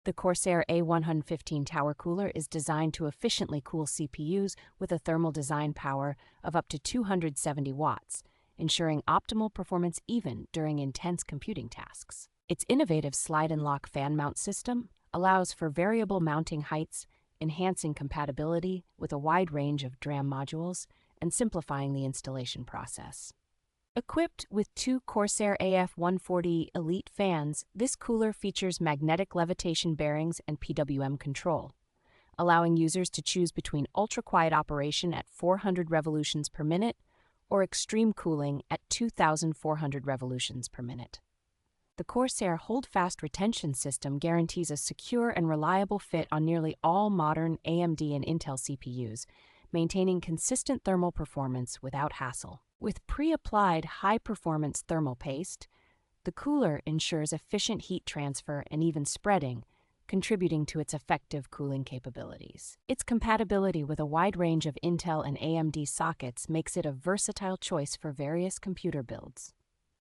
The Corsair A115 Tower Cooler is designed to efficiently cool CPUs with a thermal design power of up to 270 watts, ensuring optimal performance even during intense computing tasks. Its innovative slide-and-lock fan mount system allows for variable mounting heights, enhancing compatibility with a wide range of DRAM modules and simplifying the installation process. Equipped with two Corsair AF140 Elite fans, this cooler features magnetic levitation bearings and PWM control, allowing users to choose between ultra-quiet operation at 400 revolutions per minute or extreme cooling at 2,400 revolutions per minute. The Corsair holdfast retention system guarantees a secure and reliable fit on nearly all modern AMD and Intel CPUs, maintaining consistent thermal performance without hassle. With pre-applied high-performance thermal paste, the cooler ensures efficient heat transfer and even spreading, contributing to its effective cooling capabilities. Its compatibility with a wide range of Intel and AMD sockets makes it a versatile choice for various computer builds.